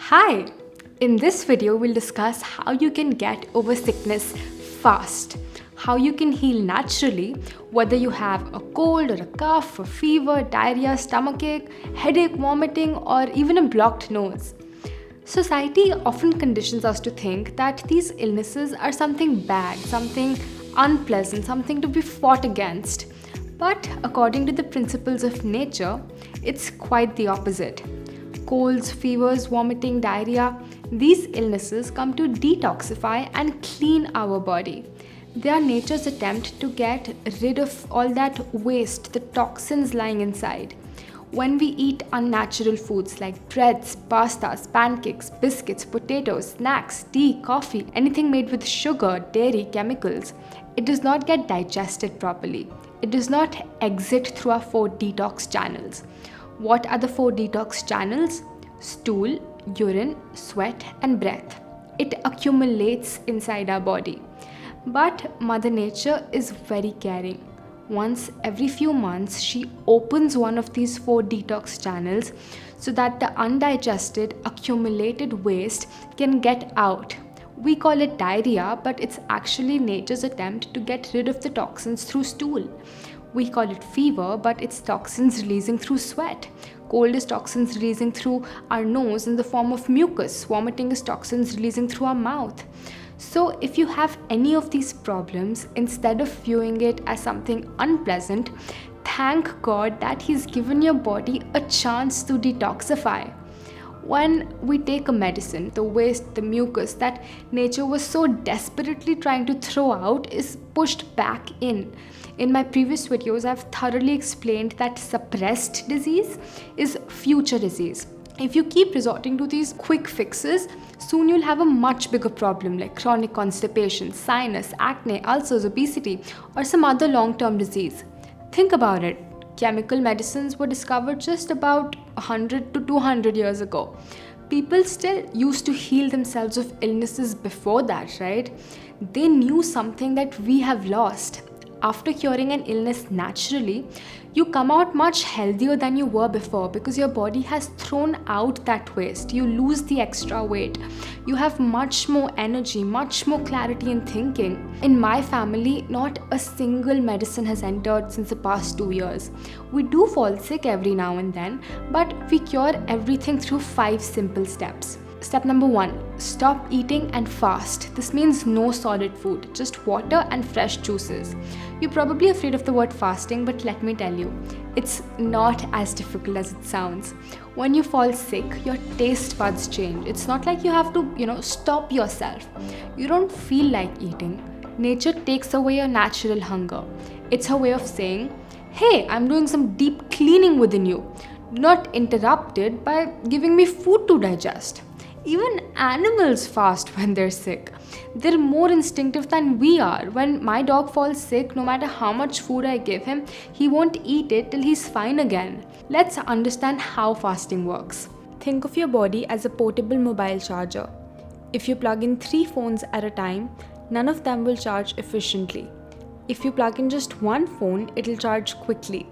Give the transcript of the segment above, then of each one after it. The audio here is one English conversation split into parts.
Hi! In this video, we'll discuss how you can get over sickness fast, how you can heal naturally, whether you have a cold or a cough, a fever, diarrhea, stomachache, headache, vomiting, or even a blocked nose. Society often conditions us to think that these illnesses are something bad, something unpleasant, something to be fought against. But according to the principles of nature, it's quite the opposite. Colds, fevers, vomiting, diarrhea, these illnesses come to detoxify and clean our body. They are nature's attempt to get rid of all that waste, the toxins lying inside. When we eat unnatural foods like breads, pastas, pancakes, biscuits, potatoes, snacks, tea, coffee, anything made with sugar, dairy, chemicals, it does not get digested properly. It does not exit through our 4 detox channels. What are the 4 detox channels? Stool, urine, sweat, and breath. It accumulates inside our body. But Mother Nature is very caring. Once every few months, she opens one of these 4 detox channels so that the undigested, accumulated waste can get out. We call it diarrhea, but it's actually nature's attempt to get rid of the toxins through stool. We call it fever, but it's toxins releasing through sweat. Cold is toxins releasing through our nose in the form of mucus. Vomiting is toxins releasing through our mouth. So if you have any of these problems, instead of viewing it as something unpleasant, thank God that He's given your body a chance to detoxify. When we take a medicine, the waste, the mucus that nature was so desperately trying to throw out is pushed back in. In my previous videos, I've thoroughly explained that suppressed disease is future disease. If you keep resorting to these quick fixes, soon you'll have a much bigger problem like chronic constipation, sinus, acne, ulcers, obesity, or some other long-term disease. Think about it. Chemical medicines were discovered just about 100 to 200 years ago. People still used to heal themselves of illnesses before that, right? They knew something that we have lost. After curing an illness naturally, you come out much healthier than you were before because your body has thrown out that waste. You lose the extra weight. You have much more energy, much more clarity in thinking. In my family, not a single medicine has entered since the past 2 years. We do fall sick every now and then, but we cure everything through 5 simple steps. Step number 1, stop eating and fast. This means no solid food, just water and fresh juices. You're probably afraid of the word fasting, but let me tell you, it's not as difficult as it sounds. When you fall sick, your taste buds change. It's not like you have to, stop yourself. You don't feel like eating. Nature takes away your natural hunger. It's her way of saying, hey, I'm doing some deep cleaning within you. Do not interrupt it by giving me food to digest. Even animals fast when they're sick. They're more instinctive than we are. When my dog falls sick, no matter how much food I give him, he won't eat it till he's fine again. Let's understand how fasting works. Think of your body as a portable mobile charger. If you plug in 3 phones at a time, none of them will charge efficiently. If you plug in just one phone, it'll charge quickly.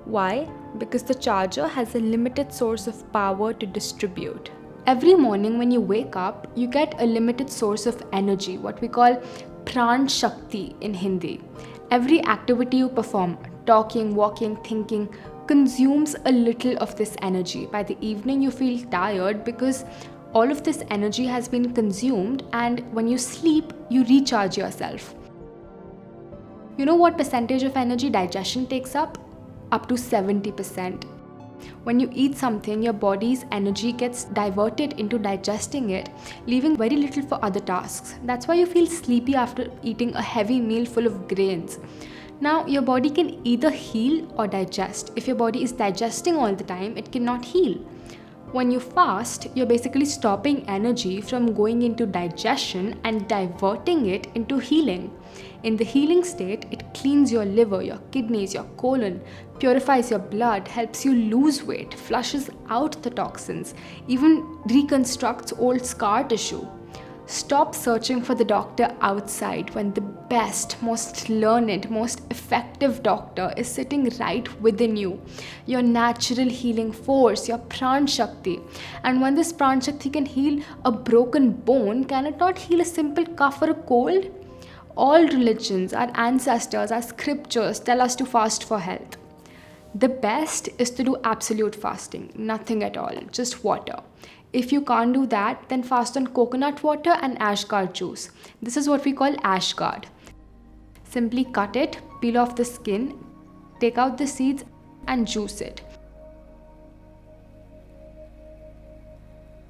Why? Because the charger has a limited source of power to distribute. Every morning when you wake up, you get a limited source of energy, what we call pran shakti in Hindi. Every activity you perform, talking, walking, thinking, consumes a little of this energy. By the evening, you feel tired because all of this energy has been consumed, and when you sleep, you recharge yourself. You know what percentage of energy digestion takes up? Up to 70%. When you eat something, your body's energy gets diverted into digesting it, leaving very little for other tasks. That's why you feel sleepy after eating a heavy meal full of grains. Now, your body can either heal or digest. If your body is digesting all the time, it cannot heal. When you fast, you're basically stopping energy from going into digestion and diverting it into healing. In the healing state, it cleans your liver, your kidneys, your colon, purifies your blood, helps you lose weight, flushes out the toxins, even reconstructs old scar tissue. Stop searching for the doctor outside when the best, most learned, most effective doctor is sitting right within you. Your natural healing force, your Pran Shakti. And when this Pran Shakti can heal a broken bone, can it not heal a simple cough or a cold? All religions, our ancestors, our scriptures tell us to fast for health. The best is to do absolute fasting, nothing at all, just water. If you can't do that, then fast on coconut water and ash guard juice. This is what we call ash guard. Simply cut it, peel off the skin, take out the seeds and juice it.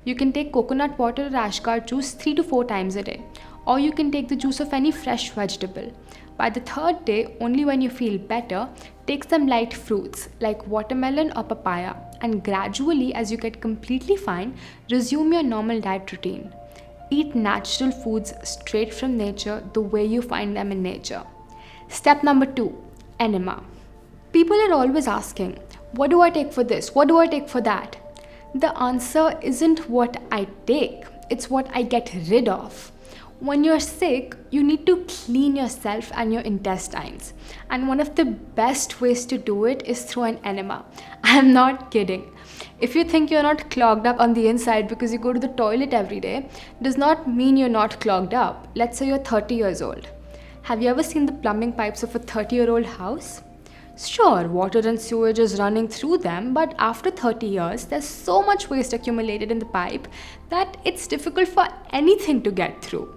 You can take coconut water or ash guard juice 3 to 4 times a day, or you can take the juice of any fresh vegetable. By the third day, only when you feel better, take some light fruits like watermelon or papaya, and gradually, as you get completely fine, resume your normal diet routine. Eat natural foods straight from nature the way you find them in nature. Step number 2, enema. People are always asking, what do I take for this? What do I take for that? The answer isn't what I take, it's what I get rid of. When you're sick, you need to clean yourself and your intestines. And one of the best ways to do it is through an enema. I'm not kidding. If you think you're not clogged up on the inside because you go to the toilet every day, does not mean you're not clogged up. Let's say you're 30 years old. Have you ever seen the plumbing pipes of a 30-year-old house? Sure, water and sewage is running through them, but after 30 years, there's so much waste accumulated in the pipe that it's difficult for anything to get through.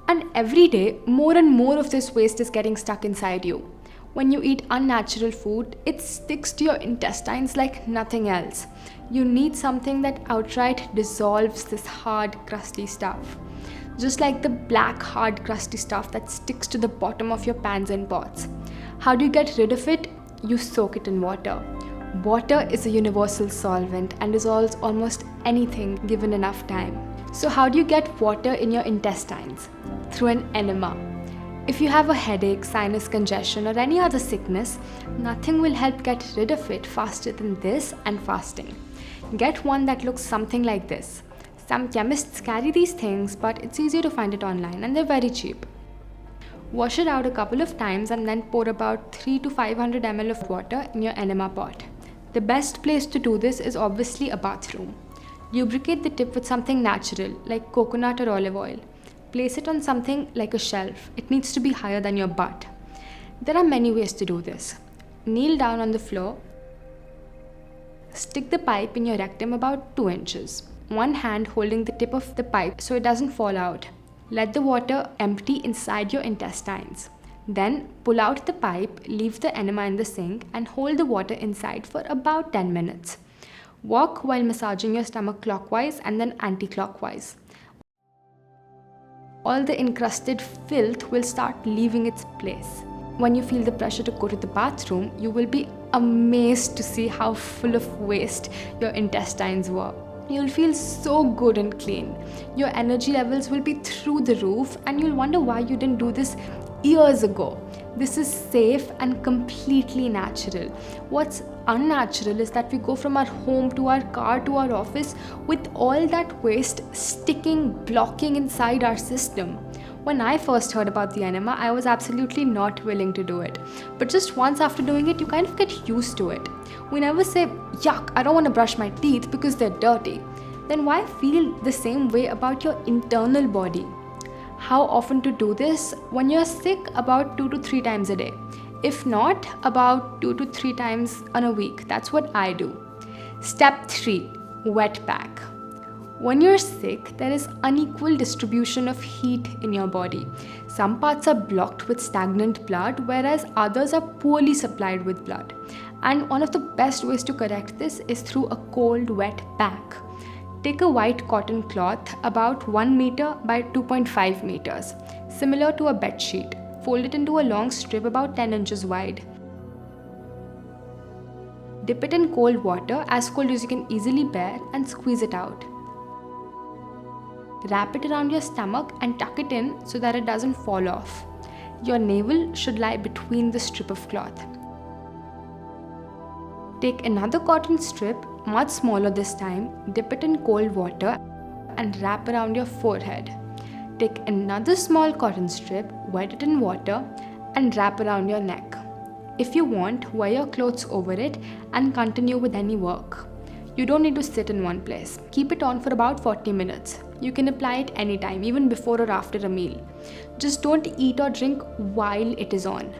And every day, more and more of this waste is getting stuck inside you. When you eat unnatural food, it sticks to your intestines like nothing else. You need something that outright dissolves this hard, crusty stuff. Just like the black, hard, crusty stuff that sticks to the bottom of your pans and pots. How do you get rid of it? You soak it in water. Water is a universal solvent and dissolves almost anything given enough time. So how do you get water in your intestines? Through an enema. If you have a headache, sinus congestion or any other sickness, nothing will help get rid of it faster than this and fasting. Get one that looks something like this. Some chemists carry these things, but it's easier to find it online and they're very cheap. Wash it out a couple of times and then pour about 3 to 500 ml of water in your enema pot. The best place to do this is obviously a bathroom. Lubricate the tip with something natural like coconut or olive oil. Place it on something like a shelf. It needs to be higher than your butt. There are many ways to do this. Kneel down on the floor. Stick the pipe in your rectum about 2 inches. One hand holding the tip of the pipe so it doesn't fall out. Let the water empty inside your intestines. Then pull out the pipe, leave the enema in the sink and hold the water inside for about 10 minutes. Walk while massaging your stomach clockwise and then anti-clockwise. All the encrusted filth will start leaving its place. When you feel the pressure to go to the bathroom, you will be amazed to see how full of waste your intestines were. You'll feel so good and clean. Your energy levels will be through the roof and you'll wonder why you didn't do this years ago. This is safe and completely natural. What's unnatural is that we go from our home to our car to our office with all that waste sticking, blocking inside our system. When I first heard about the enema, I was absolutely not willing to do it. But just once after doing it, you kind of get used to it. We never say, yuck, I don't want to brush my teeth because they're dirty. Then why feel the same way about your internal body? How often to do this? When you're sick, about 2 to 3 times a day. If not, about 2 to 3 times in a week. That's what I do. Step 3, wet pack. When you're sick, there is unequal distribution of heat in your body. Some parts are blocked with stagnant blood, whereas others are poorly supplied with blood. And one of the best ways to correct this is through a cold, wet pack. Take a white cotton cloth about 1 meter by 2.5 meters, similar to a bed sheet. Fold it into a long strip about 10 inches wide. Dip it in cold water, as cold as you can easily bear, and squeeze it out. Wrap it around your stomach and tuck it in so that it doesn't fall off. Your navel should lie between the strip of cloth. Take another cotton strip, much smaller this time, dip it in cold water and wrap around your forehead. Take another small cotton strip, wet it in water, and wrap around your neck. If you want, wear your clothes over it and continue with any work. You don't need to sit in one place. Keep it on for about 40 minutes. You can apply it anytime, even before or after a meal. Just don't eat or drink while it is on.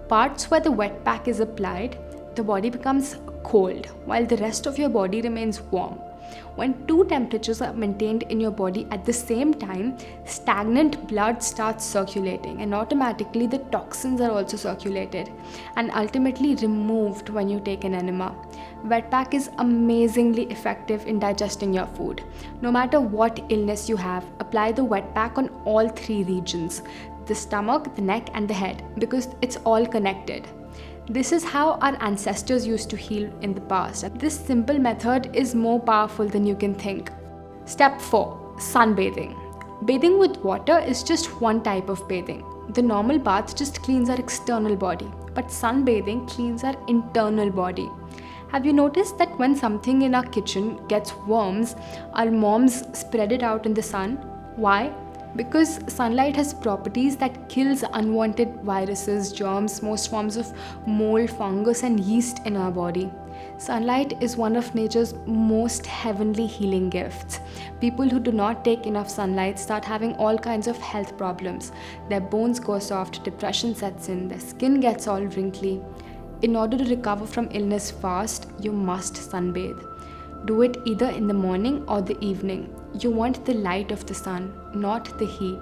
Parts where the wet pack is applied, the body becomes cold while the rest of your body remains warm. When two temperatures are maintained in your body at the same time, stagnant blood starts circulating and automatically the toxins are also circulated and ultimately removed when you take an enema. Wet pack is amazingly effective in digesting your food. No matter what illness you have, apply the wet pack on all three regions, the stomach, the neck and the head, because it's all connected. This is how our ancestors used to heal in the past. This simple method is more powerful than you can think. Step 4. Sunbathing. Bathing with water is just one type of bathing. The normal bath just cleans our external body, but sunbathing cleans our internal body. Have you noticed that when something in our kitchen gets worms, our moms spread it out in the sun? Why? Because sunlight has properties that kills unwanted viruses, germs, most forms of mold, fungus and yeast in our body. Sunlight is one of nature's most heavenly healing gifts. People who do not take enough sunlight start having all kinds of health problems. Their bones go soft, depression sets in, their skin gets all wrinkly. In order to recover from illness fast, you must sunbathe. Do it either in the morning or the evening. You want the light of the sun, not the heat.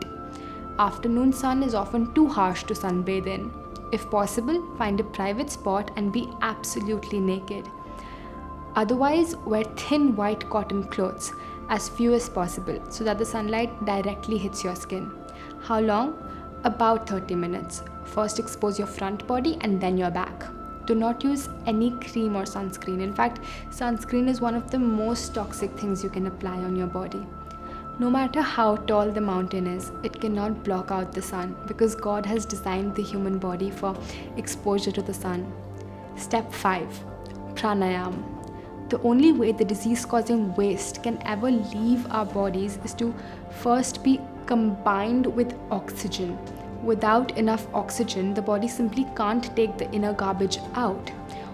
Afternoon sun is often too harsh to sunbathe in. If possible, find a private spot and be absolutely naked. Otherwise, wear thin white cotton clothes, as few as possible, so that the sunlight directly hits your skin. How long? About 30 minutes. First expose your front body and then your back. Do not use any cream or sunscreen. In fact, sunscreen is one of the most toxic things you can apply on your body. No matter how tall the mountain is, it cannot block out the sun because God has designed the human body for exposure to the sun. Step 5. Pranayama. The only way the disease-causing waste can ever leave our bodies is to first be combined with oxygen. Without enough oxygen, the body simply can't take the inner garbage out.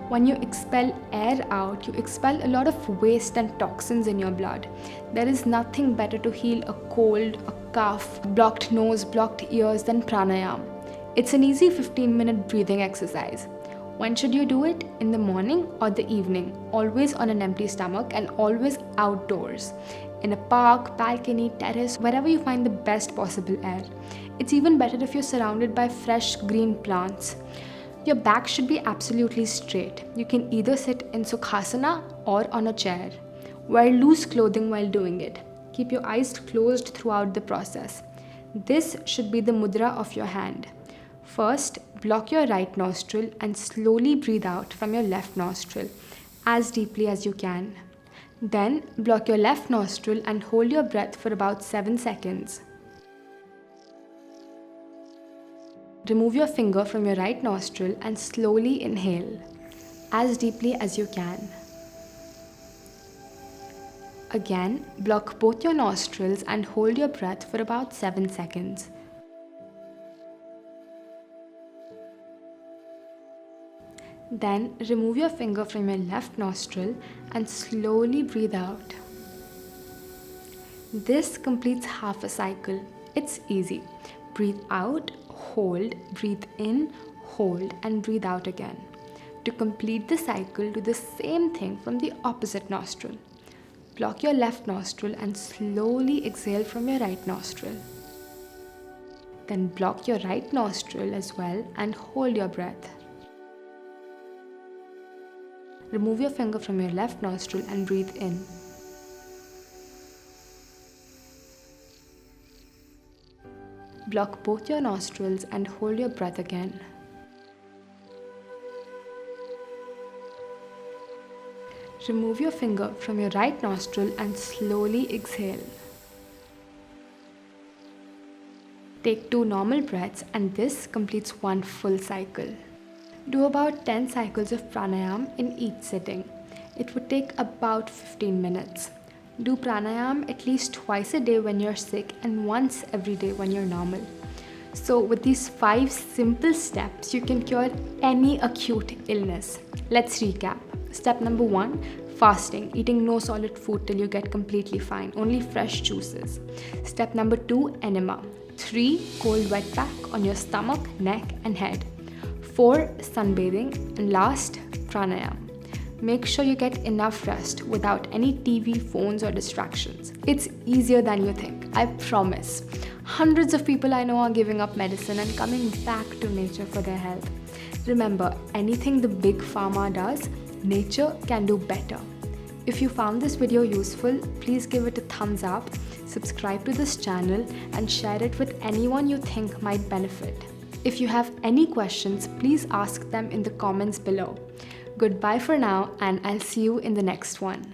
When you expel air out, you expel a lot of waste and toxins in your blood. There is nothing better to heal a cold, a cough, blocked nose, blocked ears than pranayama. It's an easy 15-minute breathing exercise. When should you do it? In the morning or the evening? Always on an empty stomach and always outdoors. In a park, balcony, terrace, wherever you find the best possible air. It's even better if you're surrounded by fresh green plants. Your back should be absolutely straight. You can either sit in Sukhasana or on a chair. Wear loose clothing while doing it. Keep your eyes closed throughout the process. This should be the mudra of your hand. First, block your right nostril and slowly breathe out from your left nostril as deeply as you can. Then, block your left nostril and hold your breath for about 7 seconds. Remove your finger from your right nostril and slowly inhale as deeply as you can. Again, block both your nostrils and hold your breath for about 7 seconds. Then remove your finger from your left nostril and slowly breathe out. This completes half a cycle. It's easy. Breathe out, hold, breathe in, hold, and breathe out again. To complete the cycle, do the same thing from the opposite nostril. Block your left nostril and slowly exhale from your right nostril. Then block your right nostril as well and hold your breath. Remove your finger from your left nostril and breathe in. Block both your nostrils and hold your breath again. Remove your finger from your right nostril and slowly exhale. Take 2 normal breaths and this completes one full cycle. Do about 10 cycles of pranayama in each sitting. It would take about 15 minutes. Do pranayama at least twice a day when you're sick and once every day when you're normal. So with these 5 simple steps, you can cure any acute illness. Let's recap. Step number 1, fasting, eating no solid food till you get completely fine, only fresh juices. Step number 2, enema. 3, cold wet pack on your stomach, neck and head. 4, sunbathing. And last, pranayama. Make sure you get enough rest without any TV, phones or distractions. It's easier than you think, I promise. Hundreds of people I know are giving up medicine and coming back to nature for their health. Remember, anything the big pharma does, nature can do better. If you found this video useful, please give it a thumbs up, subscribe to this channel and share it with anyone you think might benefit. If you have any questions, please ask them in the comments below. Goodbye for now, and I'll see you in the next one.